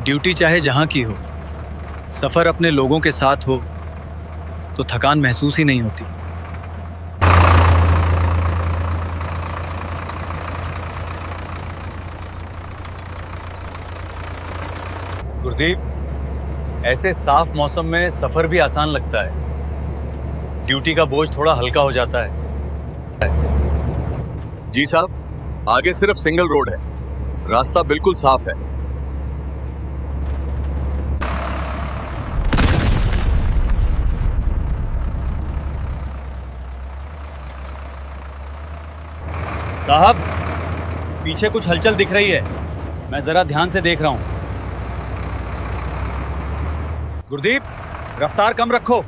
Duty चाहे जहां की हो, सफर अपने लोगों के साथ हो तो थकान महसूस ही नहीं होती। गुरदीप, ऐसे साफ मौसम में सफर भी आसान लगता है। ड्यूटी का बोझ थोड़ा हल्का हो जाता है। जी साहब, आगे सिर्फ सिंगल रोड है, रास्ता बिल्कुल साफ है। साहब, पीछे कुछ हलचल दिख रही है। मैं जरा ध्यान से देख रहा हूं। गुरदीप, रफ्तार कम रखो,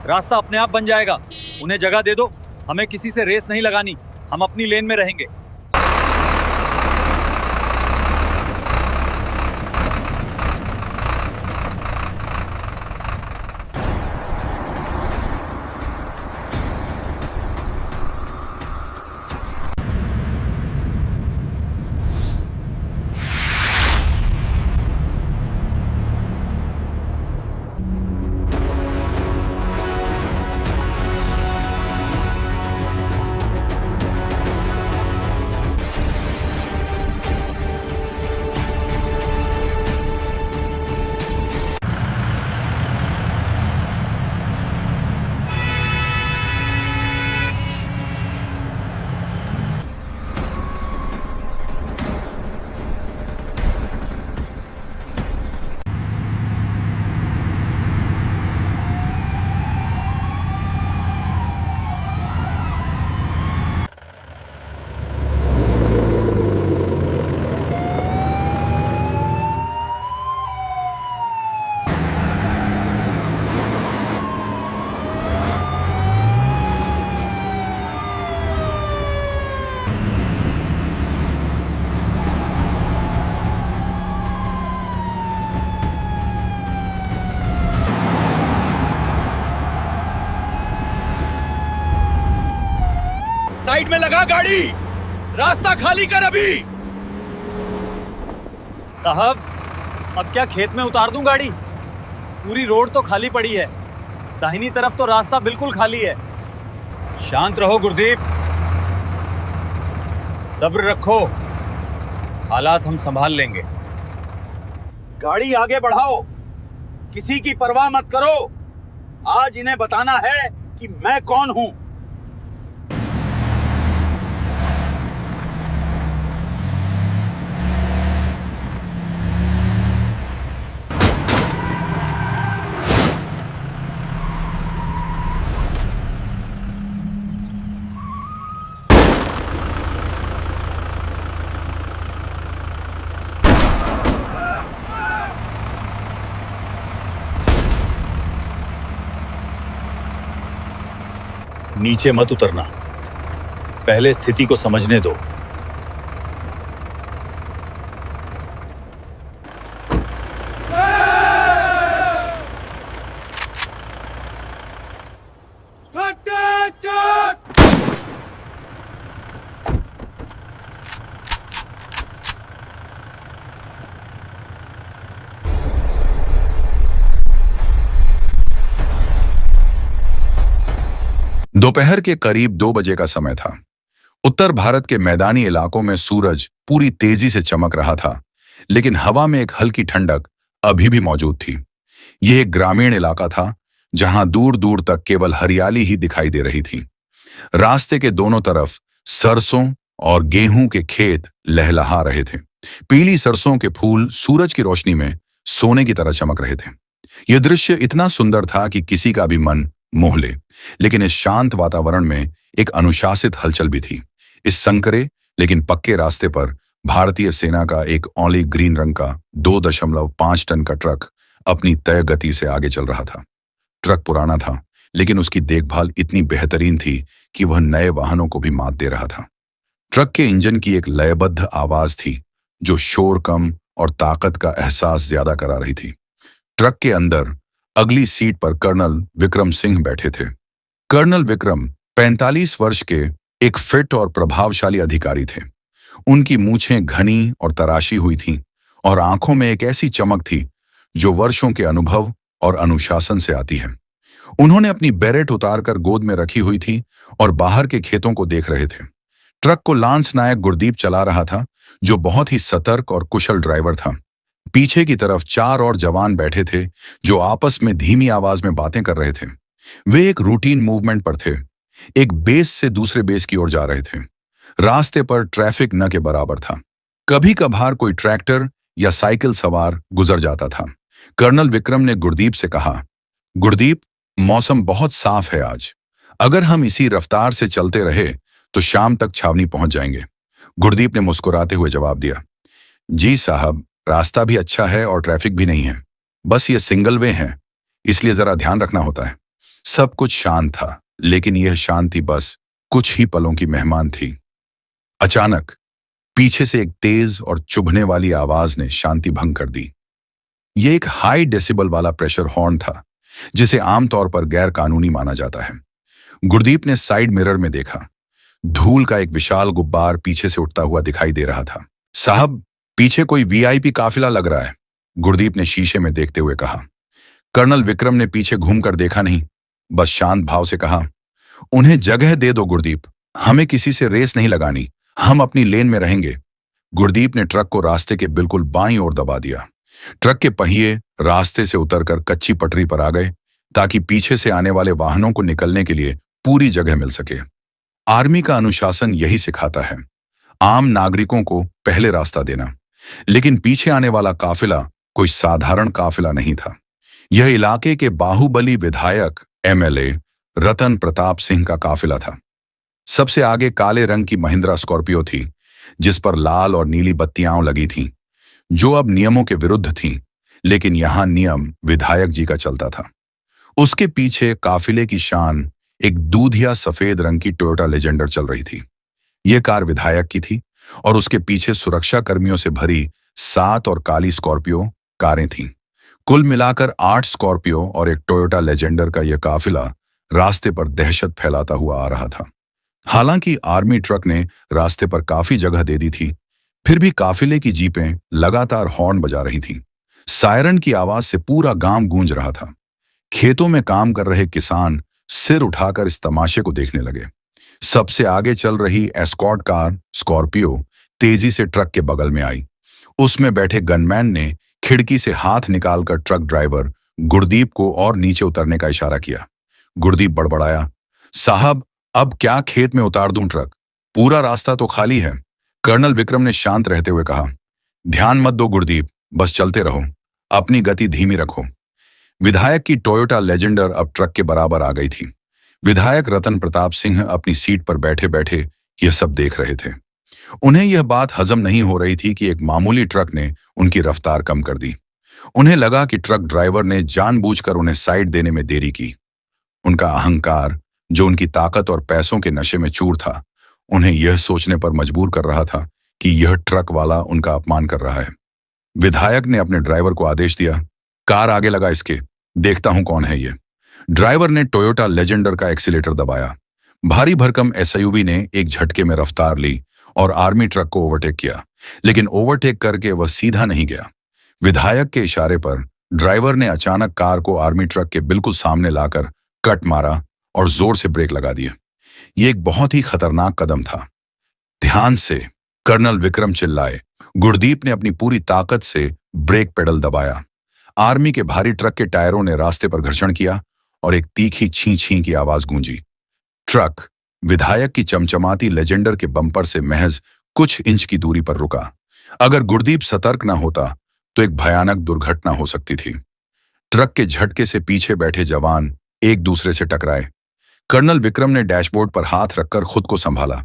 रास्ता अपने आप बन जाएगा। उन्हें जगह दे दो, हमें किसी से रेस नहीं लगानी, हम अपनी लेन में रहेंगे। साइड में लगा गाड़ी, रास्ता खाली कर अभी। साहब, अब क्या खेत में उतार दूं गाड़ी? पूरी रोड तो खाली पड़ी है, दाहिनी तरफ तो रास्ता बिल्कुल खाली है। शांत रहो गुरदीप, सब्र रखो, हालात हम संभाल लेंगे। गाड़ी आगे बढ़ाओ, किसी की परवाह मत करो। आज इन्हें बताना है कि मैं कौन हूं। नीचे मत उतरना, पहले स्थिति को समझने दो। दोपहर के करीब 2 बजे का समय था। उत्तर भारत के मैदानी इलाकों में सूरज पूरी तेजी से चमक रहा था, लेकिन हवा में एक हल्की ठंडक अभी भी मौजूद थी। यह एक ग्रामीण इलाका था, जहां दूर दूर तक केवल हरियाली ही दिखाई दे रही थी। रास्ते के दोनों तरफ सरसों और गेहूं के खेत लहलहा रहे थे। पीली सरसों के फूल सूरज की रोशनी में सोने की तरह चमक रहे थे। यह दृश्य इतना सुंदर था कि किसी का भी मन मोह ले, लेकिन इस शांत वातावरण में एक अनुशासित हलचल भी थी। इस संकरे लेकिन पक्के रास्ते पर भारतीय सेना का एक ऑली ग्रीन रंग का 2.5 टन का ट्रक अपनी तय गति से आगे चल रहा था। ट्रक पुराना था, लेकिन उसकी देखभाल इतनी बेहतरीन थी कि वह नए वाहनों को भी मात दे रहा था। ट्रक के इंजन की एक लयबद्ध आवाज थी, जो शोर कम और ताकत का एहसास ज्यादा करा रही थी। ट्रक के अंदर अगली सीट पर कर्नल विक्रम सिंह बैठे थे। कर्नल विक्रम 45 वर्ष के एक फिट और प्रभावशाली अधिकारी थे। उनकी मूछें घनी और तराशी हुई थीं और आंखों में एक ऐसी चमक थी जो वर्षों के अनुभव और अनुशासन से आती है। उन्होंने अपनी बेरेट उतारकर गोद में रखी हुई थी और बाहर के खेतों को देख रहे थे। ट्रक को लांस नायक गुरदीप चला रहा था, जो बहुत ही सतर्क और कुशल ड्राइवर था। पीछे की तरफ 4 और जवान बैठे थे, जो आपस में धीमी आवाज में बातें कर रहे थे। वे एक रूटीन मूवमेंट पर थे, एक बेस से दूसरे बेस की ओर जा रहे थे। रास्ते पर ट्रैफिक न के बराबर था। कभी कभार कोई ट्रैक्टर या साइकिल सवार गुजर जाता था। कर्नल विक्रम ने गुरदीप से कहा, गुरदीप, मौसम बहुत साफ है आज। अगर हम इसी रफ्तार से चलते रहे तो शाम तक छावनी पहुंच जाएंगे। गुरदीप ने मुस्कुराते हुए जवाब दिया, जी साहब, रास्ता भी अच्छा है और ट्रैफिक भी नहीं है। बस ये सिंगल वे है, इसलिए जरा ध्यान रखना होता है। सब कुछ शांत था, लेकिन यह शांति बस कुछ ही पलों की मेहमान थी। अचानक पीछे से एक तेज और चुभने वाली आवाज ने शांति भंग कर दी। यह एक हाई डेसिबल वाला प्रेशर हॉर्न था, जिसे आमतौर पर गैर कानूनी माना जाता है। गुरदीप ने साइड मिरर में देखा। धूल का एक विशाल गुब्बार पीछे से उठता हुआ दिखाई दे रहा था। साहब, पीछे कोई वीआईपी काफिला लग रहा है, गुरदीप ने शीशे में देखते हुए कहा। कर्नल विक्रम ने पीछे घूमकर देखा नहीं, बस शांत भाव से कहा, उन्हें जगह दे दो गुरदीप, हमें किसी से रेस नहीं लगानी, हम अपनी लेन में रहेंगे। गुरदीप ने ट्रक को रास्ते के बिल्कुल बाईं ओर दबा दिया। ट्रक के पहिए रास्ते से उतरकर कच्ची पटरी पर आ गए, ताकि पीछे से आने वाले वाहनों को निकलने के लिए पूरी जगह मिल सके। आर्मी का अनुशासन यही सिखाता है, आम नागरिकों को पहले रास्ता देना। लेकिन पीछे आने वाला काफिला कोई साधारण काफिला नहीं था। यह इलाके के बाहुबली विधायक एमएलए रतन प्रताप सिंह का काफिला था। सबसे आगे काले रंग की महिंद्रा स्कॉर्पियो थी, जिस पर लाल और नीली बत्तियां लगी थीं, जो अब नियमों के विरुद्ध थीं, लेकिन यहां नियम विधायक जी का चलता था। उसके पीछे काफिले की शान एक दूधिया सफेद रंग की टोयोटा लेजेंडर चल रही थी। यह कार विधायक की थी और उसके पीछे सुरक्षा कर्मियों से भरी 7 और काली स्कॉर्पियो कारें थीं। कुल मिलाकर 8 स्कॉर्पियो और एक टोयोटा लेजेंडर का यह काफिला रास्ते पर दहशत फैलाता हुआ आ रहा था। हालांकि आर्मी ट्रक ने रास्ते पर काफी जगह दे दी थी, फिर भी काफिले की जीपें लगातार हॉर्न बजा रही थीं। सायरन की आवाज से पूरा गांव गूंज रहा था। खेतों में काम कर रहे किसान सिर उठाकर इस तमाशे को देखने लगे। सबसे आगे चल रही एस्कॉर्ट कार स्कॉर्पियो तेजी से ट्रक के बगल में आई। उसमें बैठे गनमैन ने खिड़की से हाथ निकालकर ट्रक ड्राइवर गुरदीप को और नीचे उतरने का इशारा किया। गुरदीप बड़बड़ाया, साहब, अब क्या खेत में उतार दूं ट्रक? पूरा रास्ता तो खाली है। कर्नल विक्रम ने शांत रहते हुए कहा, ध्यान मत दो गुरदीप, बस चलते रहो, अपनी गति धीमी रखो। विधायक की टोयोटा लेजेंडर अब ट्रक के बराबर आ गई थी। विधायक रतन प्रताप सिंह अपनी सीट पर बैठे बैठे यह सब देख रहे थे। उन्हें यह बात हजम नहीं हो रही थी कि एक मामूली ट्रक ने उनकी रफ्तार कम कर दी। उन्हें लगा कि ट्रक ड्राइवर ने जानबूझकर उन्हें साइड देने में देरी की। उनका अहंकार, जो उनकी ताकत और पैसों के नशे में चूर था, उन्हें यह सोचने पर मजबूर कर रहा था कि यह ट्रक वाला उनका अपमान कर रहा है। विधायक ने अपने ड्राइवर को आदेश दिया, कार आगे लगा इसके, देखता हूं कौन है ये। ड्राइवर ने टोयोटा लेजेंडर का एक्सीलेटर दबाया। भारी भरकम एसयूवी ने एक झटके में रफ्तार ली और आर्मी ट्रक को ओवरटेक किया, लेकिन ओवरटेक करके वह सीधा नहीं गया। विधायक के इशारे पर ड्राइवर ने अचानक कार को आर्मी ट्रक के बिल्कुल सामने लाकर कट मारा और जोर से ब्रेक लगा दिए। यह एक बहुत ही खतरनाक कदम था। ध्यान से, कर्नल विक्रम चिल्लाए। गुरदीप ने अपनी पूरी ताकत से ब्रेक पेडल दबाया। आर्मी के भारी ट्रक के टायरों ने रास्ते पर घर्षण किया और एक तीखी छी छी की आवाज गूंजी। ट्रक विधायक की चमचमाती लेजेंडर के बम्पर से महज कुछ इंच की दूरी पर रुका। अगर गुरदीप सतर्क न होता तो एक भयानक दुर्घटना हो सकती थी। ट्रक के झटके से पीछे बैठे जवान एक दूसरे से टकराए। कर्नल विक्रम ने डैशबोर्ड पर हाथ रखकर खुद को संभाला।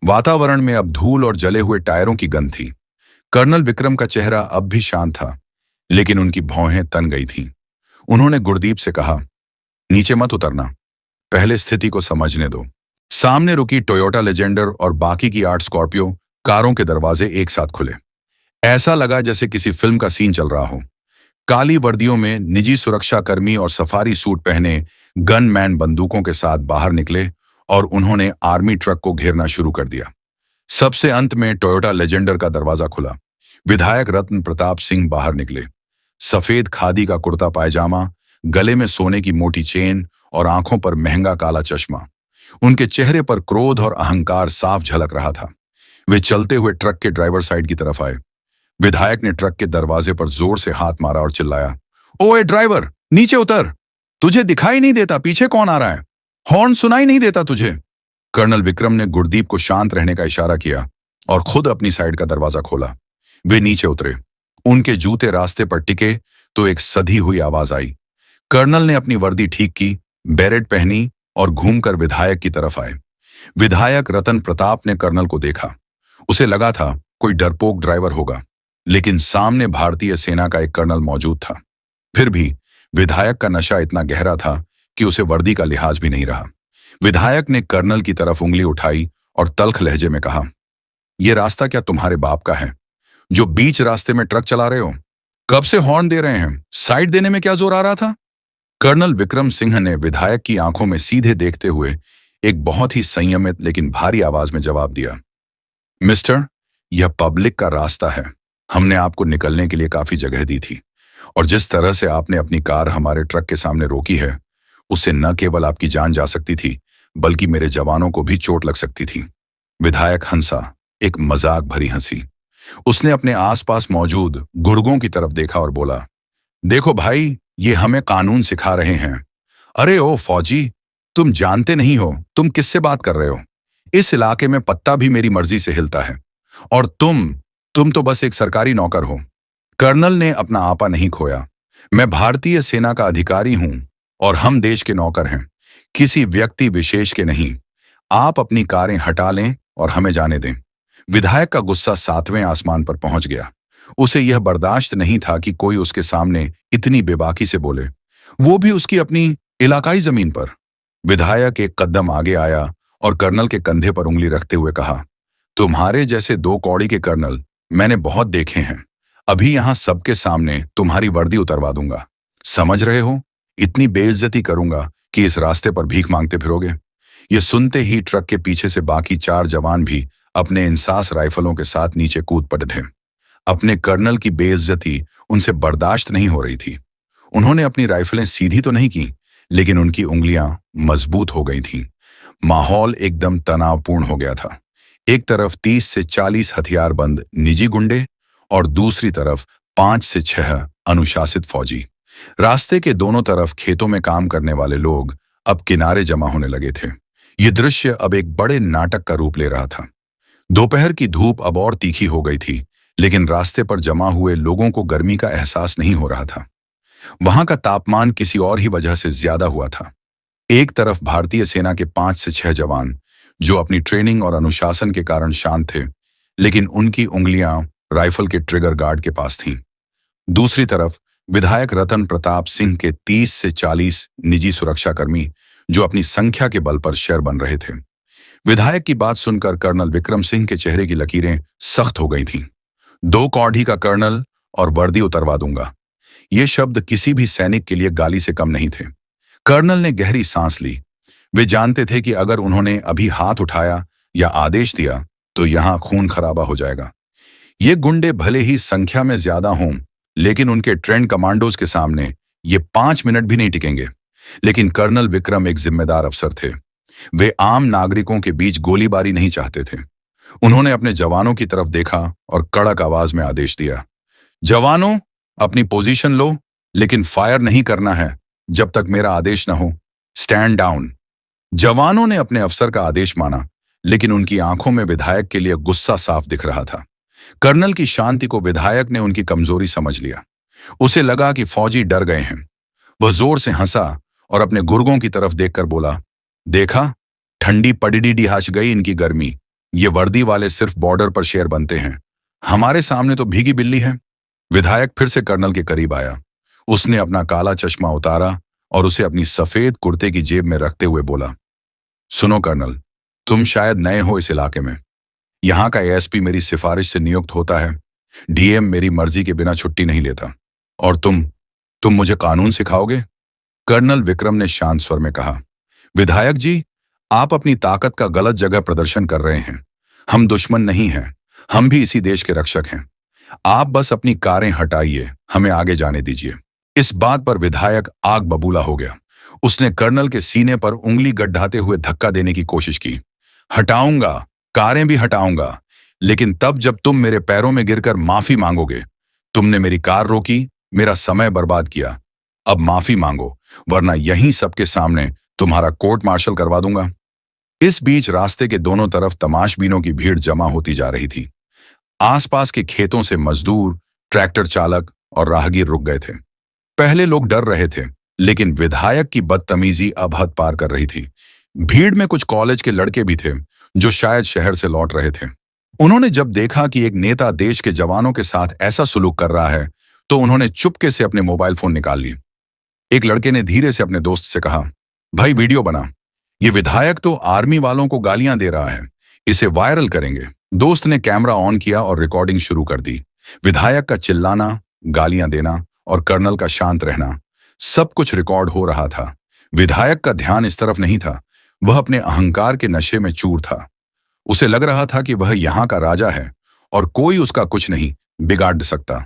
वातावरण में अब धूल और जले हुए टायरों की गंध थी। कर्नल विक्रम का चेहरा अब भी शांत था, लेकिन उनकी भौहें तन गई थीं। उन्होंने गुरदीप से कहा, नीचे मत उतरना, पहले स्थिति को समझने दो। सामने रुकी टोयोटा लेजेंडर और बाकी की 8 स्कॉर्पियो कारों के दरवाजे एक साथ खुले। ऐसा लगा जैसे किसी फिल्म का सीन चल रहा हो। काली वर्दियों में निजी सुरक्षा कर्मी और सफारी सूट पहने गनमैन बंदूकों के साथ बाहर निकले और उन्होंने आर्मी ट्रक को घेरना शुरू कर दिया। सबसे अंत में टोयोटा लेजेंडर का दरवाजा खुला। विधायक रत्न प्रताप सिंह बाहर निकले। सफेद खादी का कुर्ता पायजामा, गले में सोने की मोटी चेन और आंखों पर महंगा काला चश्मा। उनके चेहरे पर क्रोध और अहंकार साफ झलक रहा था। वे चलते हुए ट्रक के ड्राइवर साइड की तरफ आए। विधायक ने ट्रक के दरवाजे पर जोर से हाथ मारा और चिल्लाया, ओए ड्राइवर, नीचे उतर। तुझे दिखाई नहीं देता पीछे कौन आ रहा है? हॉर्न सुनाई नहीं देता तुझे? कर्नल विक्रम ने गुरदीप को शांत रहने का इशारा किया और खुद अपनी साइड का दरवाजा खोला। वे नीचे उतरे। उनके जूते रास्ते पर टिके तो एक सधी हुई आवाज आई। कर्नल ने अपनी वर्दी ठीक की, बेरेट पहनी और घूमकर विधायक की तरफ आए। विधायक रतन प्रताप ने कर्नल को देखा। उसे लगा था कोई डरपोक ड्राइवर होगा, लेकिन सामने भारतीय सेना का एक कर्नल मौजूद था। फिर भी विधायक का नशा इतना गहरा था कि उसे वर्दी का लिहाज भी नहीं रहा। विधायक ने कर्नल की तरफ उंगली उठाई और तल्ख लहजे में कहा, यह रास्ता क्या तुम्हारे बाप का है जो बीच रास्ते में ट्रक चला रहे हो? कब से हॉर्न दे रहे हैं? साइड देने में क्या जोर आ रहा था? कर्नल विक्रम सिंह ने विधायक की आंखों में सीधे देखते हुए एक बहुत ही संयमित लेकिन भारी आवाज में जवाब दिया, मिस्टर, यह पब्लिक का रास्ता है। हमने आपको निकलने के लिए काफी जगह दी थी और जिस तरह से आपने अपनी कार हमारे ट्रक के सामने रोकी है, उससे न केवल आपकी जान जा सकती थी बल्कि मेरे जवानों को भी चोट लग सकती थी। विधायक हंसा, एक मजाक भरी हंसी। उसने अपने आसपास मौजूद गुर्गों की तरफ देखा और बोला, देखो भाई, ये हमें कानून सिखा रहे हैं। अरे ओ फौजी, तुम जानते नहीं हो तुम किससे बात कर रहे हो। इस इलाके में पत्ता भी मेरी मर्जी से हिलता है और तुम तो बस एक सरकारी नौकर हो। कर्नल ने अपना आपा नहीं खोया। मैं भारतीय सेना का अधिकारी हूं और हम देश के नौकर हैं, किसी व्यक्ति विशेष के नहीं। आप अपनी कारें हटा लें और हमें जाने दें। विधायक का गुस्सा 7वें आसमान पर पहुंच गया। उसे यह बर्दाश्त नहीं था कि कोई उसके सामने इतनी बेबाकी से बोले, वो भी उसकी अपनी इलाकाई जमीन पर। विधायक एक कदम आगे आया और कर्नल के कंधे पर उंगली रखते हुए कहा, तुम्हारे जैसे 2 कौड़ी के कर्नल मैंने बहुत देखे हैं। अभी यहां सबके सामने तुम्हारी वर्दी उतरवा दूंगा। समझ रहे हो? इतनी बेइज्जती करूंगा कि इस रास्ते पर भीख मांगते फिरोगे। ये सुनते ही ट्रक के पीछे से बाकी 4 जवान भी अपने इंसास राइफलों के साथ नीचे कूद पड़े। अपने कर्नल की बेइज्जती उनसे बर्दाश्त नहीं हो रही थी। उन्होंने अपनी राइफलें सीधी तो नहीं की, लेकिन उनकी उंगलियां मजबूत हो गई थीं। माहौल एकदम तनावपूर्ण हो गया था। एक तरफ 30 से 40 हथियारबंद निजी गुंडे और दूसरी तरफ 5 से 6 अनुशासित फौजी। रास्ते के दोनों तरफ खेतों में काम करने वाले लोग अब किनारे जमा होने लगे थे। यह दृश्य अब एक बड़े नाटक का रूप ले रहा था। दोपहर की धूप अब और तीखी हो गई थी, लेकिन रास्ते पर जमा हुए लोगों को गर्मी का एहसास नहीं हो रहा था। वहां का तापमान किसी और ही वजह से ज्यादा हुआ था। एक तरफ भारतीय सेना के 5 से 6 जवान जो अपनी ट्रेनिंग और अनुशासन के कारण शांत थे, लेकिन उनकी उंगलियां राइफल के ट्रिगर गार्ड के पास थीं। दूसरी तरफ विधायक रतन प्रताप सिंह के 30 से 40 निजी सुरक्षाकर्मी जो अपनी संख्या के बल पर शेर बन रहे थे। विधायक की बात सुनकर कर्नल विक्रम सिंह के चेहरे की लकीरें सख्त हो गई थीं। 2 कौड़ी का कर्नल और वर्दी उतरवा दूंगा, ये शब्द किसी भी सैनिक के लिए गाली से कम नहीं थे। कर्नल ने गहरी सांस ली। वे जानते थे कि अगर उन्होंने अभी हाथ उठाया या आदेश दिया तो यहां खून खराबा हो जाएगा। ये गुंडे भले ही संख्या में ज्यादा हों, लेकिन उनके ट्रेंड कमांडोज के सामने ये 5 मिनट भी नहीं टिकेंगे। लेकिन कर्नल विक्रम एक जिम्मेदार अफसर थे। वे आम नागरिकों के बीच गोलीबारी नहीं चाहते थे। उन्होंने अपने जवानों की तरफ देखा और कड़क आवाज में आदेश दिया, जवानों, अपनी पोजीशन लो, लेकिन फायर नहीं करना है जब तक मेरा आदेश न हो। Stand down. जवानों ने अपने अफसर का आदेश माना, लेकिन उनकी आंखों में विधायक के लिए गुस्सा साफ दिख रहा था। कर्नल की शांति को विधायक ने उनकी कमजोरी समझ लिया। उसे लगा कि फौजी डर गए हैं। वह जोर से हंसा और अपने गुर्गों की तरफ देखकर बोला, देखा, ठंडी पड़ीडी डिहाच गई इनकी गर्मी। ये वर्दी वाले सिर्फ बॉर्डर पर शेर बनते हैं, हमारे सामने तो भीगी बिल्ली है। विधायक फिर से कर्नल के करीब आया। उसने अपना काला चश्मा उतारा और उसे अपनी सफेद कुर्ते की जेब में रखते हुए बोला, सुनो कर्नल, तुम शायद नए हो इस इलाके में। यहां का एएसपी मेरी सिफारिश से नियुक्त होता है। डीएम मेरी मर्जी के बिना छुट्टी नहीं लेता। और तुम मुझे कानून सिखाओगे? कर्नल विक्रम ने शांत स्वर में कहा, विधायक जी, आप अपनी ताकत का गलत जगह प्रदर्शन कर रहे हैं। हम दुश्मन नहीं हैं, हम भी इसी देश के रक्षक हैं। आप बस अपनी कारें हटाइए, हमें आगे जाने दीजिए। इस बात पर विधायक आग बबूला हो गया। उसने कर्नल के सीने पर उंगली गड्ढाते हुए धक्का देने की कोशिश की। हटाऊंगा, कारें भी हटाऊंगा, लेकिन तब जब तुम मेरे पैरों में गिरकर माफी मांगोगे। तुमने मेरी कार रोकी, मेरा समय बर्बाद किया। अब माफी मांगो, वरना यहीं सबके सामने तुम्हारा कोर्ट मार्शल करवा दूंगा। इस बीच रास्ते के दोनों तरफ तमाशबीनों की भीड़ जमा होती जा रही थी। आसपास के खेतों से मजदूर, ट्रैक्टर चालक और राहगीर रुक गए थे। पहले लोग डर रहे थे, लेकिन विधायक की बदतमीजी अब हद पार कर रही थी। भीड़ में कुछ कॉलेज के लड़के भी थे, जो शायद शहर से लौट रहे थे। उन्होंने जब देखा कि एक नेता देश के जवानों के साथ ऐसा सुलूक कर रहा है, तो उन्होंने चुपके से अपने मोबाइल फोन निकाल लिए। एक लड़के ने धीरे से अपने दोस्त से कहा, भाई वीडियो बना, ये विधायक तो आर्मी वालों को गालियां दे रहा है, इसे वायरल करेंगे। दोस्त ने कैमरा ऑन किया और रिकॉर्डिंग शुरू कर दी। विधायक का चिल्लाना, गालियां देना और कर्नल का शांत रहना, सब कुछ रिकॉर्ड हो रहा था। विधायक का ध्यान इस तरफ नहीं था, वह अपने अहंकार के नशे में चूर था। उसे लग रहा था कि वह यहाँ का राजा है और कोई उसका कुछ नहीं बिगाड़ सकता।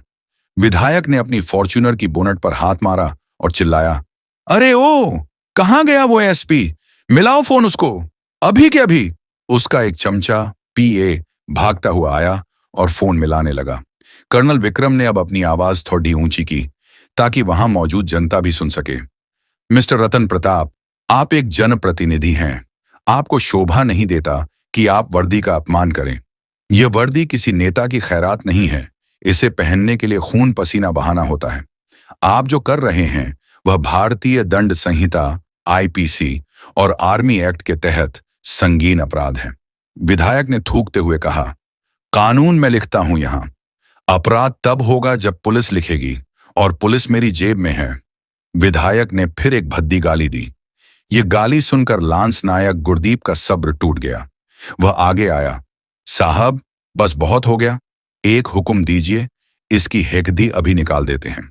विधायक ने अपनी फॉर्च्यूनर की बोनट पर हाथ मारा और चिल्लाया, अरे ओ, कहां गया वो एसपी? मिलाओ फोन उसको, अभी के अभी। उसका एक चमचा पीए भागता हुआ आया और फोन मिलाने लगा। कर्नल विक्रम ने अब अपनी आवाज थोड़ी ऊंची की, ताकि वहां मौजूद जनता भी सुन सके। मिस्टर रतन प्रताप, आप एक जनप्रतिनिधि हैं। आपको शोभा नहीं देता कि आप वर्दी का अपमान करें। यह वर्दी किसी नेता की खैरात नहीं है। इसे पहनने के लिए खून पसीना बहाना होता है। आप जो कर रहे हैं वह भारतीय दंड संहिता आईपीसी और आर्मी एक्ट के तहत संगीन अपराध है। विधायक ने थूकते हुए कहा, कानून में लिखता हूं यहां। अपराध तब होगा जब पुलिस लिखेगी, और पुलिस मेरी जेब में है। विधायक ने फिर एक भद्दी गाली दी। यह गाली सुनकर लांस नायक गुरदीप का सब्र टूट गया। वह आगे आया, साहब बस बहुत हो गया, एक हुक्म दीजिए, इसकी हेकदी अभी निकाल देते हैं।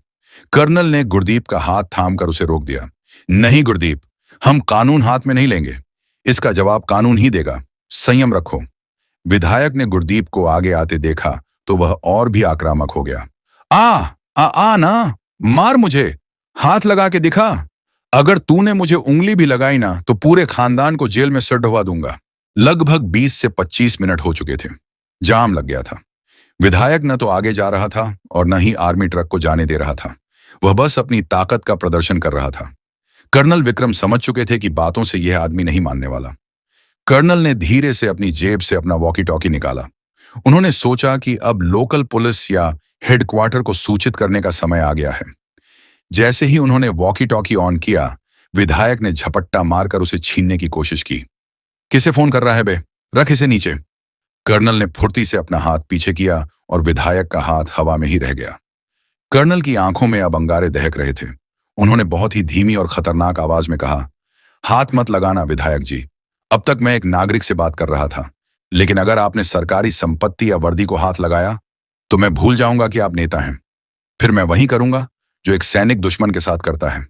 कर्नल ने गुरदीप का हाथ थामकर उसे रोक दिया। नहीं गुरदीप, हम कानून हाथ में नहीं लेंगे। इसका जवाब कानून ही देगा, संयम रखो। विधायक ने गुरदीप को आगे आते देखा तो वह और भी आक्रामक हो गया। आ ना, मार मुझे, हाथ लगा के दिखा। अगर तूने मुझे उंगली भी लगाई ना तो पूरे खानदान को जेल में सर ढवा दूंगा। लगभग 20 से 25 मिनट हो चुके थे। जाम लग गया था। विधायक न तो आगे जा रहा था और न ही आर्मी ट्रक को जाने दे रहा था। वह बस अपनी ताकत का प्रदर्शन कर रहा था। कर्नल विक्रम समझ चुके थे कि बातों से यह आदमी नहीं मानने वाला। कर्नल ने धीरे से अपनी जेब से अपना वॉकी टॉकी निकाला। उन्होंने सोचा कि अब लोकल पुलिस या हेडक्वार्टर को सूचित करने का समय आ गया है। जैसे ही उन्होंने वॉकी टॉकी ऑन किया, विधायक ने झपट्टा मारकर उसे छीनने की कोशिश की। किसे फोन कर रहा है बे? रख इसे नीचे। कर्नल ने फुर्ती से अपना हाथ पीछे किया और विधायक का हाथ हवा में ही रह गया। कर्नल की आंखों में अब अंगारे दहक रहे थे। उन्होंने बहुत ही धीमी और खतरनाक आवाज में कहा, हाथ मत लगाना विधायक जी। अब तक मैं एक नागरिक से बात कर रहा था, लेकिन अगर आपने सरकारी संपत्ति या वर्दी को हाथ लगाया तो मैं भूल जाऊंगा कि आप नेता हैं। फिर मैं वही करूंगा जो एक सैनिक दुश्मन के साथ करता है।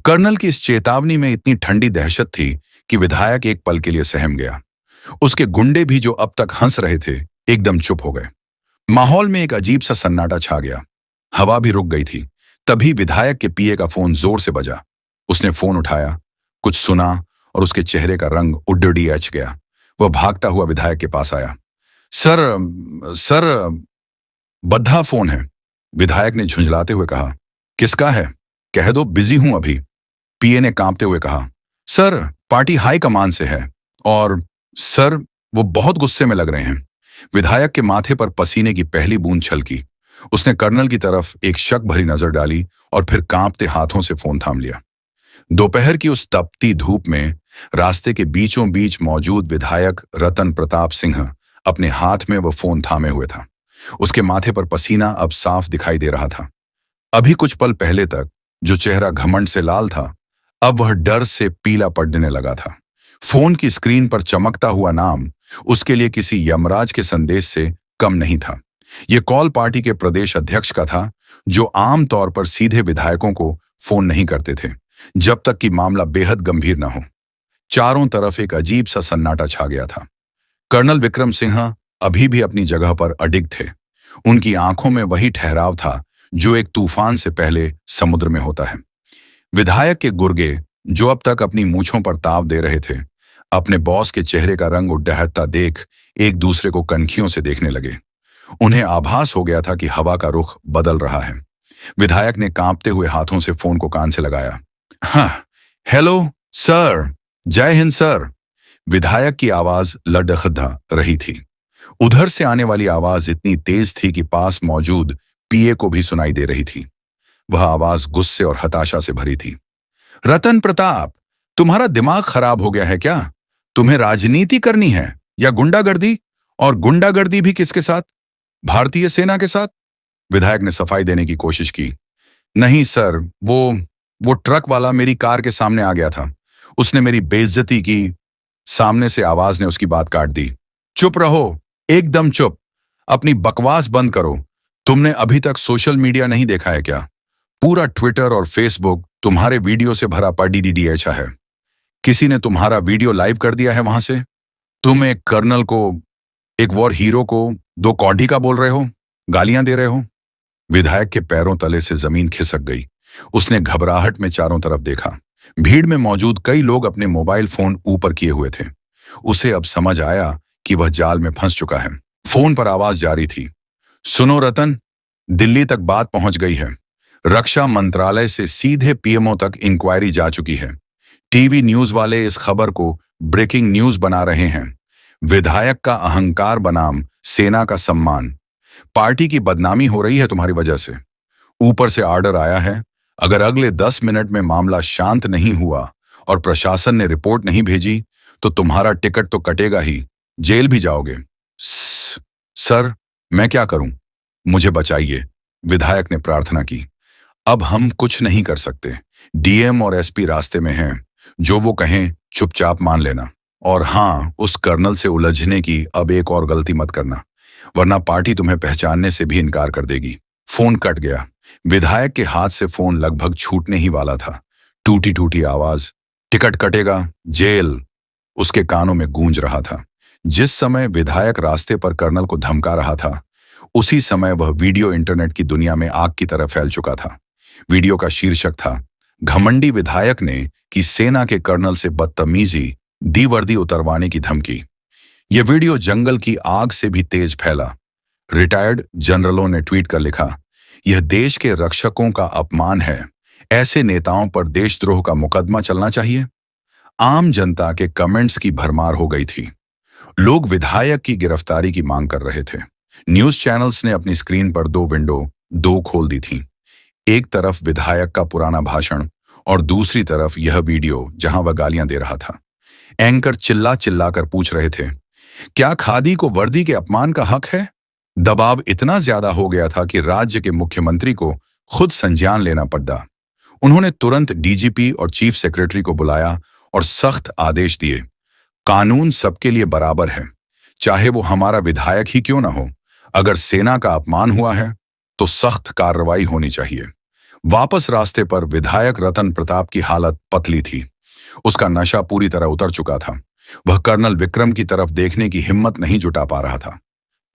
कर्नल की इस चेतावनी में इतनी ठंडी दहशत थी कि विधायक एक पल के लिए सहम गया। उसके गुंडे भी जो अब तक हंस रहे थे, एकदम चुप हो गए। माहौल में एक अजीब सा सन्नाटा छा गया। हवा भी रुक गई थी। तभी विधायक के पीए का फोन जोर से बजा। उसने फोन उठाया, कुछ सुना और उसके चेहरे का रंग उड्डी एच गया। वह भागता हुआ विधायक के पास आया। सर, बद्धा फोन है। विधायक ने झुंझलाते हुए कहा। किसका है? कह दो बिजी हूं अभी। पीए ने कांपते हुए कहा, सर पार्टी हाई कमान से है और सर वो बहुत गुस्से में लग रहे हैं। विधायक के माथे पर पसीने की पहली बूंद छलकी। उसने कर्नल की तरफ एक शक भरी नजर डाली और फिर कांपते हाथों से फोन थाम लिया। दोपहर की उस तपती धूप में रास्ते के बीचों बीच मौजूद विधायक रतन प्रताप सिंह अपने हाथ में वह फोन थामे हुए था। उसके माथे पर पसीना अब साफ दिखाई दे रहा था। अभी कुछ पल पहले तक जो चेहरा घमंड से लाल था, अब वह डर से पीला पड़ने लगा था। फोन की स्क्रीन पर चमकता हुआ नाम उसके लिए किसी यमराज के संदेश से कम नहीं था। यह कॉल पार्टी के प्रदेश अध्यक्ष का था, जो आम तौर पर सीधे विधायकों को फोन नहीं करते थे जब तक कि मामला बेहद गंभीर न हो। चारों तरफ एक अजीब सा सन्नाटा छा गया था। कर्नल विक्रम सिंह अभी भी अपनी जगह पर अडिग थे। उनकी आंखों में वही ठहराव था जो एक तूफान से पहले समुद्र में होता है। विधायक के गुर्गे, जो अब तक अपनी मूंछों पर ताव दे रहे थे, अपने बॉस के चेहरे का रंग उड्डहता देख एक दूसरे को कनखियों से देखने लगे। उन्हें आभास हो गया था कि हवा का रुख बदल रहा है। विधायक ने कांपते हुए हाथों से फोन को कान से लगाया। हाँ, हेलो सर, जय हिंद सर। विधायक की आवाज लड़खड़ा रही थी। उधर से आने वाली आवाज इतनी तेज थी कि पास मौजूद पीए को भी सुनाई दे रही थी। वह आवाज गुस्से और हताशा से भरी थी। रतन प्रताप, तुम्हारा दिमाग खराब हो गया है क्या? तुम्हें राजनीति करनी है या गुंडागर्दी? और गुंडागर्दी भी किसके साथ? भारतीय सेना के साथ? विधायक ने सफाई देने की कोशिश की। नहीं सर, वो ट्रक वाला मेरी कार के सामने आ गया था। उसने मेरी बेइज्जती की। सामने से आवाज ने उसकी बात काट दी। चुप रहो, एकदम चुप। अपनी बकवास बंद करो। तुमने अभी तक सोशल मीडिया नहीं देखा है क्या? पूरा ट्विटर और फेसबुक तुम्हारे वीडियो से भरा पड़ा है। किसी ने तुम्हारा वीडियो लाइव कर दिया है वहां से। तुम एक कर्नल को, एक वॉर हीरो को 2 कौड़ी का बोल रहे हो, गालियां दे रहे हो। विधायक के पैरों तले से जमीन खिसक गई। उसने घबराहट में चारों तरफ देखा। भीड़ में मौजूद कई लोग अपने मोबाइल फोन ऊपर किए हुए थे। उसे अब समझ आया कि वह जाल में फंस चुका है। फोन पर आवाज जारी थी। सुनो रतन, दिल्ली तक बात पहुंच गई है। रक्षा मंत्रालय से सीधे पीएमओ तक इंक्वायरी जा चुकी है। टीवी न्यूज वाले इस खबर को ब्रेकिंग न्यूज बना रहे हैं। विधायक का अहंकार बनाम सेना का सम्मान। पार्टी की बदनामी हो रही है तुम्हारी वजह से। ऊपर से ऑर्डर आया है, अगर अगले 10 मिनट में मामला शांत नहीं हुआ और प्रशासन ने रिपोर्ट नहीं भेजी तो तुम्हारा टिकट तो कटेगा ही, जेल भी जाओगे। सर, मैं क्या करूं? मुझे बचाइए, विधायक ने प्रार्थना की। अब हम कुछ नहीं कर सकते। डीएम और एसपी रास्ते में हैं। जो वो कहें चुपचाप मान लेना। और हाँ, उस कर्नल से उलझने की अब एक और गलती मत करना, वरना पार्टी तुम्हें पहचानने से भी इनकार कर देगी। फोन कट गया। विधायक के हाथ से फोन लगभग छूटने ही वाला था। टूटी टूटी आवाज, टिकट कटेगा, जेल, उसके कानों में गूंज रहा था। जिस समय विधायक रास्ते पर कर्नल को धमका रहा था, उसी समय वह वीडियो इंटरनेट की दुनिया में आग की तरह फैल चुका था। वीडियो का शीर्षक था, घमंडी विधायक ने की सेना के कर्नल से बदतमीजी, दी वर्दी उतरवाने की धमकी। यह वीडियो जंगल की आग से भी तेज फैला। रिटायर्ड जनरलों ने ट्वीट कर लिखा, यह देश के रक्षकों का अपमान है। ऐसे नेताओं पर देशद्रोह का मुकदमा चलना चाहिए। आम जनता के कमेंट्स की भरमार हो गई थी। लोग विधायक की गिरफ्तारी की मांग कर रहे थे। न्यूज चैनल्स ने अपनी स्क्रीन पर 2 विंडो खोल दी थी। एक तरफ विधायक का पुराना भाषण और दूसरी तरफ यह वीडियो जहां वह गालियां दे रहा था। एंकर चिल्ला चिल्ला कर पूछ रहे थे, क्या खादी को वर्दी के अपमान का हक है? दबाव इतना ज्यादा हो गया था कि राज्य के मुख्यमंत्री को खुद संज्ञान लेना पड़ा। उन्होंने तुरंत डीजीपी और चीफ सेक्रेटरी को बुलाया और सख्त आदेश दिए, कानून सबके लिए बराबर है, चाहे वो हमारा विधायक ही क्यों ना हो। अगर सेना का अपमान हुआ है तो सख्त कार्रवाई होनी चाहिए। वापस रास्ते पर विधायक रतन प्रताप की हालत पतली थी। उसका नशा पूरी तरह उतर चुका था। वह कर्नल विक्रम की तरफ देखने की हिम्मत नहीं जुटा पा रहा था।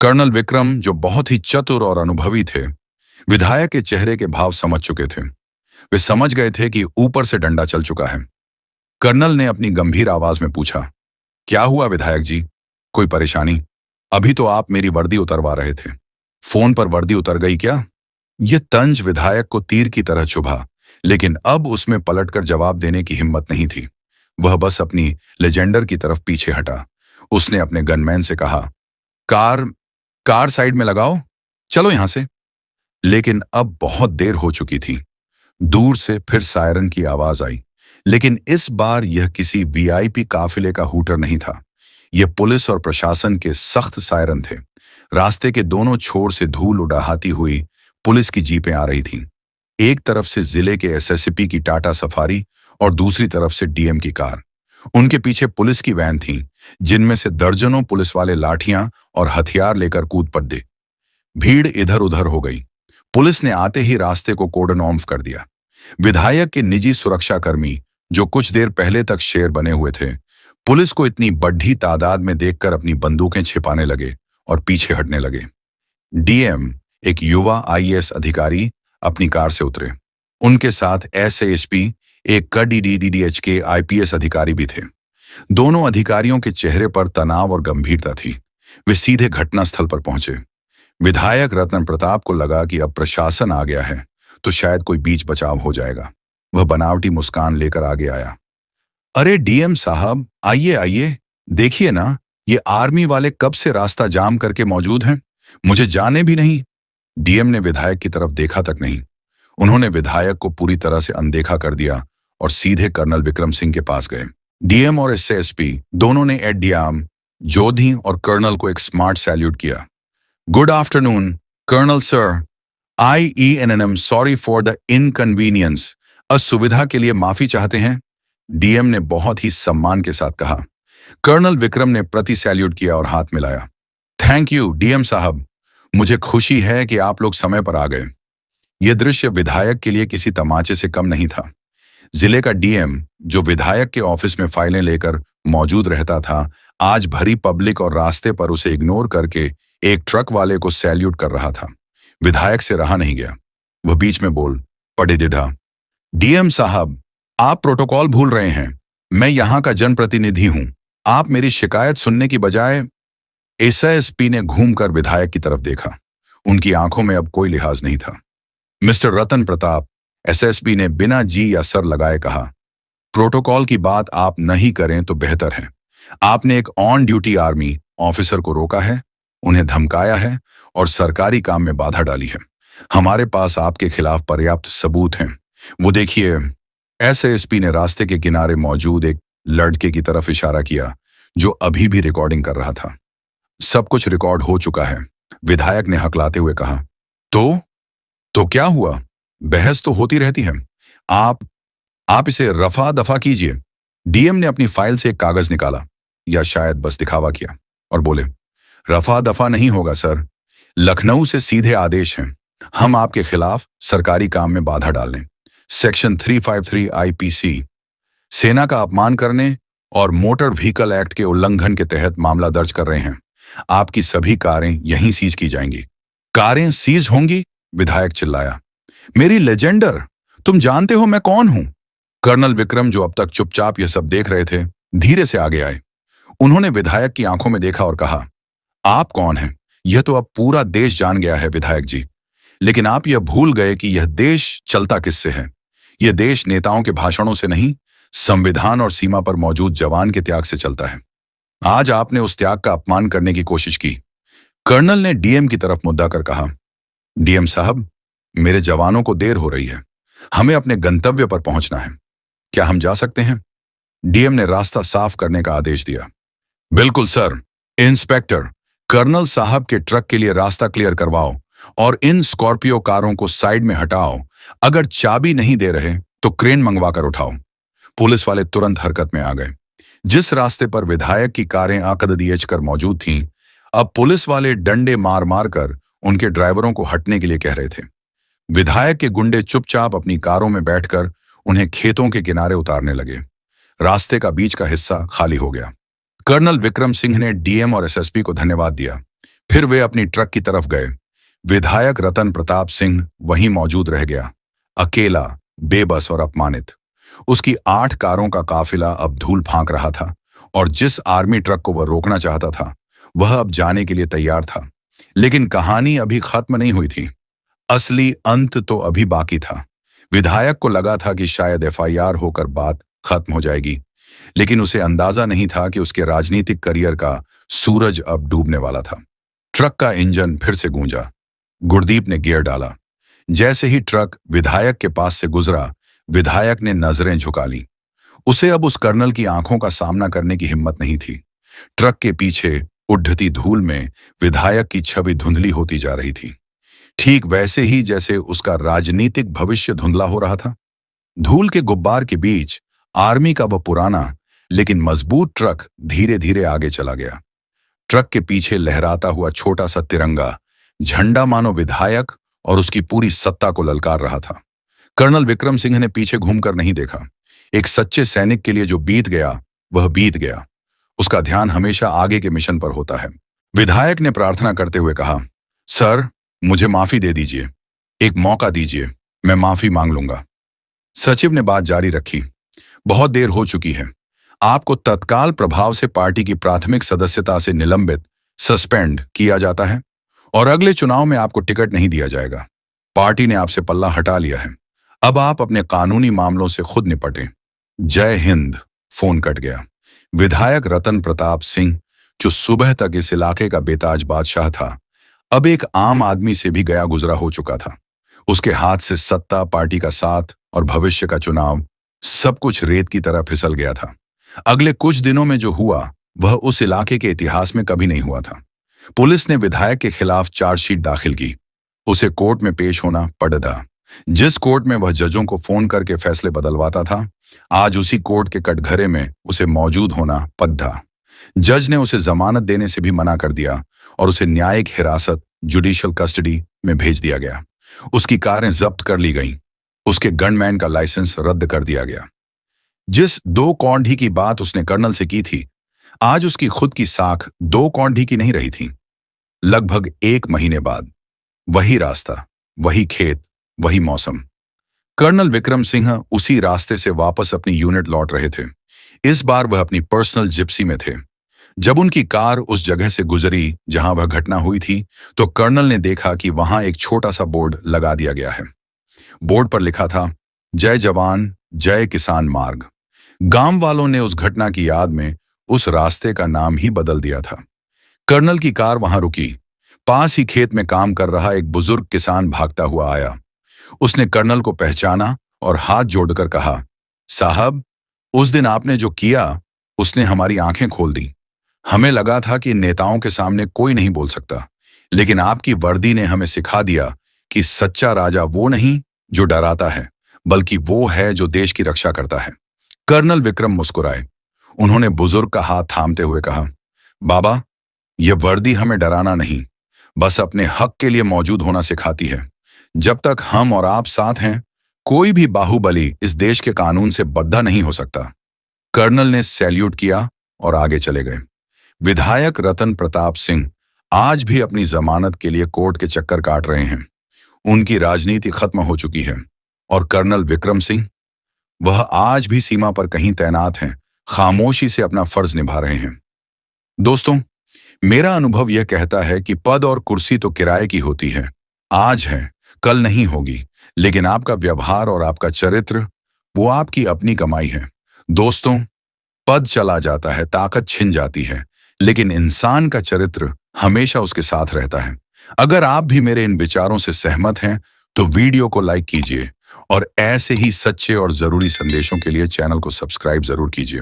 कर्नल विक्रम, जो बहुत ही चतुर और अनुभवी थे, विधायक के चेहरे के भाव समझ चुके थे। वे समझ गए थे कि ऊपर से डंडा चल चुका है। कर्नल ने अपनी गंभीर आवाज में पूछा, क्या हुआ विधायक जी? कोई परेशानी? अभी तो आप मेरी वर्दी उतरवा रहे थे। फोन पर वर्दी उतर गई क्या? यह तंज विधायक को तीर की तरह चुभा, लेकिन अब उसमें पलटकर जवाब देने की हिम्मत नहीं थी। वह बस अपनी लेजेंडर की तरफ पीछे हटा। उसने अपने गनमैन से कहा, कार साइड में लगाओ, चलो यहां से। लेकिन अब बहुत देर हो चुकी थी। दूर से फिर सायरन की आवाज आई, लेकिन इस बार यह किसी वीआईपी काफिले का हूटर नहीं था। यह पुलिस और प्रशासन के सख्त सायरन थे। रास्ते के दोनों छोर से धूल उड़ाती हुई पुलिस की जीपें आ रही थीं। एक तरफ से जिले के एसएसपी की टाटा सफारी और दूसरी तरफ से डीएम की कार। उनके पीछे पुलिस की वैन थीं, जिनमें से दर्जनों पुलिस वाले लाठियां और हथियार लेकर कूद पड़े। भीड़ इधर उधर हो गई। पुलिस ने आते ही रास्ते को कोर्डन ऑफ कर दिया। विधायक के निजी सुरक्षाकर्मी, जो कुछ देर पहले तक शेर बने हुए थे, पुलिस को इतनी बढ़ी तादाद में देखकर अपनी बंदूकें छिपाने लगे और पीछे हटने लगे। डीएम, एक युवा आईएएस अधिकारी, अपनी कार से उतरे। उनके साथ एसएएसपी, एक कड़ीडीडीएच के आईपीएस अधिकारी भी थे। दोनों अधिकारियों के चेहरे पर तनाव और गंभीरता थी। वे सीधे घटनास्थल पर पहुंचे। विधायक रतन प्रताप को लगा कि अब प्रशासन आ गया है तो शायद कोई बीच बचाव हो जाएगा। वह बनावटी मुस्कान लेकर आगे आया। अरे डीएम साहब, आइए आइए, देखिए ना, ये आर्मी वाले कब से रास्ता जाम करके मौजूद हैं, मुझे जाने भी नहीं। डीएम ने विधायक की तरफ देखा तक नहीं। उन्होंने विधायक को पूरी तरह से अनदेखा कर दिया और सीधे कर्नल विक्रम सिंह के पास गए। डीएम और एसएसपी दोनों ने एडीएम, जोधी और कर्नल को एक स्मार्ट सैल्यूट किया। Good afternoon colonel sir, IENNM sorry for the inconvenience, असुविधा के लिए माफी चाहते हैं, डीएम ने बहुत ही सम्मान के साथ कहा। कर्नल विक्रम ने प्रति सैल्यूट किया और हाथ मिलाया। थैंक यू डीएम साहब, मुझे खुशी है कि आप लोग समय पर आ गए। यह दृश्य विधायक के लिए किसी तमाचे से कम नहीं था। जिले का डीएम, जो विधायक के ऑफिस में फाइलें लेकर मौजूद रहता था, आज भरी पब्लिक और रास्ते पर उसे इग्नोर करके एक ट्रक वाले को सैल्यूट कर रहा था। विधायक से रहा नहीं गया। वह बीच में बोल पड़े, डिढ़ा, डीएम साहब, आप प्रोटोकॉल भूल रहे हैं। मैं यहां का जनप्रतिनिधि हूं। आप मेरी शिकायत सुनने की बजाय। एसएसपी ने घूमकर विधायक की तरफ देखा। उनकी आंखों में अब कोई लिहाज नहीं था। मिस्टर रतन प्रताप, एसएसपी ने बिना जी या सर लगाए कहा, प्रोटोकॉल की बात आप नहीं करें तो बेहतर है। आपने एक ऑन ड्यूटी आर्मी ऑफिसर को रोका है, उन्हें धमकाया है और सरकारी काम में बाधा डाली है। हमारे पास आपके खिलाफ पर्याप्त सबूत हैं। वो देखिए। एसएसपी ने रास्ते के किनारे मौजूद एक लड़के की तरफ इशारा किया जो अभी भी रिकॉर्डिंग कर रहा था। सब कुछ रिकॉर्ड हो चुका है, विधायक ने हकलाते हुए कहा। तो क्या हुआ? बहस तो होती रहती है। आप इसे रफा दफा कीजिए। डीएम ने अपनी फाइल से एक कागज निकाला, या शायद बस दिखावा किया, और बोले, रफा दफा नहीं होगा सर, लखनऊ से सीधे आदेश हैं। हम आपके खिलाफ सरकारी काम में बाधा डालने, सेक्शन 353 आईपीसी, सेना का अपमान करने और मोटर व्हीकल एक्ट के उल्लंघन के तहत मामला दर्ज कर रहे हैं। आपकी सभी कारें यहीं सीज की जाएंगी। कारें सीज होंगी? विधायक चिल्लाया। मेरी लेजेंडर, तुम जानते हो मैं कौन हूं? कर्नल विक्रम, जो अब तक चुपचाप यह सब देख रहे थे, धीरे से आगे आए। उन्होंने विधायक की आंखों में देखा और कहा, आप कौन हैं यह तो अब पूरा देश जान गया है विधायक जी, लेकिन आप यह भूल गए कि यह देश चलता किससे है। यह देश नेताओं के भाषणों से नहीं, संविधान और सीमा पर मौजूद जवान के त्याग से चलता है। आज आपने उस त्याग का अपमान करने की कोशिश की। कर्नल ने डीएम की तरफ मुद्दा कर कहा, डीएम साहब, मेरे जवानों को देर हो रही है, हमें अपने गंतव्य पर पहुंचना है। क्या हम जा सकते हैं? डीएम ने रास्ता साफ करने का आदेश दिया। बिल्कुल सर। इंस्पेक्टर, कर्नल साहब के ट्रक के लिए रास्ता क्लियर करवाओ और इन स्कॉर्पियो कारों को साइड में हटाओ। अगर चाबी नहीं दे रहे तो क्रेन मंगवा कर उठाओ। पुलिस वाले तुरंत हरकत में आ गए। जिस रास्ते पर विधायक की कारें आकदीएच कर मौजूद थीं, अब पुलिस वाले डंडे मार मार कर उनके ड्राइवरों को हटने के लिए कह रहे थे। विधायक के गुंडे चुपचाप अपनी कारों में बैठकर उन्हें खेतों के किनारे उतारने लगे। रास्ते का बीच का हिस्सा खाली हो गया। कर्नल विक्रम सिंह ने डीएम और एसएसपी को धन्यवाद दिया। फिर वे अपनी ट्रक की तरफ गए। विधायक रतन प्रताप सिंह वहीं मौजूद रह गया, अकेला, बेबस और अपमानित। उसकी 8 कारों का काफिला अब धूल फांक रहा था और जिस आर्मी ट्रक को वह रोकना चाहता था वह अब जाने के लिए तैयार था। लेकिन कहानी अभी खत्म नहीं हुई थी। असली अंत तो अभी बाकी था। विधायक को लगा था कि शायद एफआईआर होकर बात खत्म हो जाएगी, लेकिन उसे अंदाजा नहीं था कि उसके राजनीतिक करियर का सूरज अब डूबने वाला था। ट्रक का इंजन फिर से गूंजा। गुरदीप ने गियर डाला। जैसे ही ट्रक विधायक के पास से गुजरा, विधायक ने नजरें झुका ली। उसे अब उस कर्नल की आंखों का सामना करने की हिम्मत नहीं थी। ट्रक के पीछे उड़ती धूल में विधायक की छवि धुंधली होती जा रही थी, ठीक वैसे ही जैसे उसका राजनीतिक भविष्य धुंधला हो रहा था। धूल के गुब्बार के बीच आर्मी का वह पुराना लेकिन मजबूत ट्रक धीरे धीरे आगे चला गया। ट्रक के पीछे लहराता हुआ छोटा सा तिरंगा झंडा मानो विधायक और उसकी पूरी सत्ता को ललकार रहा था। कर्नल विक्रम सिंह ने पीछे घूमकर नहीं देखा। एक सच्चे सैनिक के लिए जो बीत गया वह बीत गया। उसका ध्यान हमेशा आगे के मिशन पर होता है। विधायक ने प्रार्थना करते हुए कहा, सर, मुझे माफी दे दीजिए, एक मौका दीजिए, मैं माफी मांग लूंगा। सचिव ने बात जारी रखी। बहुत देर हो चुकी है। आपको तत्काल प्रभाव से पार्टी की प्राथमिक सदस्यता से निलंबित, सस्पेंड किया जाता है और अगले चुनाव में आपको टिकट नहीं दिया जाएगा। पार्टी ने आपसे पल्ला हटा लिया है। अब आप अपने कानूनी मामलों से खुद निपटें। जय हिंद। फोन कट गया। विधायक रतन प्रताप सिंह, जो सुबह तक इस इलाके का बेताज बादशाह था, अब एक आम आदमी से भी गया गुजरा हो चुका था। उसके हाथ से सत्ता, पार्टी का साथ और भविष्य का चुनाव, सब कुछ रेत की तरह फिसल गया था। अगले कुछ दिनों में जो हुआ वह उस इलाके के इतिहास में कभी नहीं हुआ था। पुलिस ने विधायक के खिलाफ चार्जशीट दाखिल की। उसे कोर्ट में पेश होना पड़ा। जिस कोर्ट में वह जजों को फोन करके फैसले बदलवाता था, आज उसी कोर्ट के कटघरे में उसे मौजूद होना पड़ा। जज ने उसे जमानत देने से भी मना कर दिया और उसे न्यायिक हिरासत, जुडिशियल कस्टडी में भेज दिया गया। उसकी कारें जब्त कर ली गईं। उसके गनमैन का लाइसेंस रद्द कर दिया गया। जिस 2 कौंधी की बात उसने कर्नल से की थी, आज उसकी खुद की साख 2 कौंधी की नहीं रही थी। लगभग 1 महीने बाद वही रास्ता, वही खेत, वही मौसम। कर्नल विक्रम सिंह उसी रास्ते से वापस अपनी यूनिट लौट रहे थे। इस बार वह अपनी पर्सनल जिप्सी में थे। जब उनकी कार उस जगह से गुजरी जहां वह घटना हुई थी, तो कर्नल ने देखा कि वहां एक छोटा सा बोर्ड लगा दिया गया है। बोर्ड पर लिखा था, जय जवान जय किसान मार्ग। गांव वालों ने उस घटना की याद में उस रास्ते का नाम ही बदल दिया था। कर्नल की कार वहां रुकी। पास ही खेत में काम कर रहा एक बुजुर्ग किसान भागता हुआ आया। उसने कर्नल को पहचाना और हाथ जोड़कर कहा, साहब, उस दिन आपने जो किया उसने हमारी आंखें खोल दी। हमें लगा था कि नेताओं के सामने कोई नहीं बोल सकता, लेकिन आपकी वर्दी ने हमें सिखा दिया कि सच्चा राजा वो नहीं जो डराता है, बल्कि वो है जो देश की रक्षा करता है। कर्नल विक्रम मुस्कुराए। उन्होंने बुजुर्ग का हाथ थामते हुए कहा, बाबा, यह वर्दी हमें डराना नहीं, बस अपने हक के लिए मौजूद होना सिखाती है। जब तक हम और आप साथ हैं, कोई भी बाहुबली इस देश के कानून से बद्धा नहीं हो सकता। कर्नल ने सैल्यूट किया और आगे चले गए। विधायक रतन प्रताप सिंह आज भी अपनी जमानत के लिए कोर्ट के चक्कर काट रहे हैं। उनकी राजनीति खत्म हो चुकी है और कर्नल विक्रम सिंह, वह आज भी सीमा पर कहीं तैनात हैं, खामोशी से अपना फर्ज निभा रहे हैं। दोस्तों, मेरा अनुभव यह कहता है कि पद और कुर्सी तो किराए की होती है, आज है, कल नहीं होगी, लेकिन आपका व्यवहार और आपका चरित्र, वो आपकी अपनी कमाई है। दोस्तों, पद चला जाता है, ताकत छिन जाती है, लेकिन इंसान का चरित्र हमेशा उसके साथ रहता है। अगर आप भी मेरे इन विचारों से सहमत हैं, तो वीडियो को लाइक कीजिए और ऐसे ही सच्चे और जरूरी संदेशों के लिए चैनल को सब्सक्राइब जरूर कीजिए।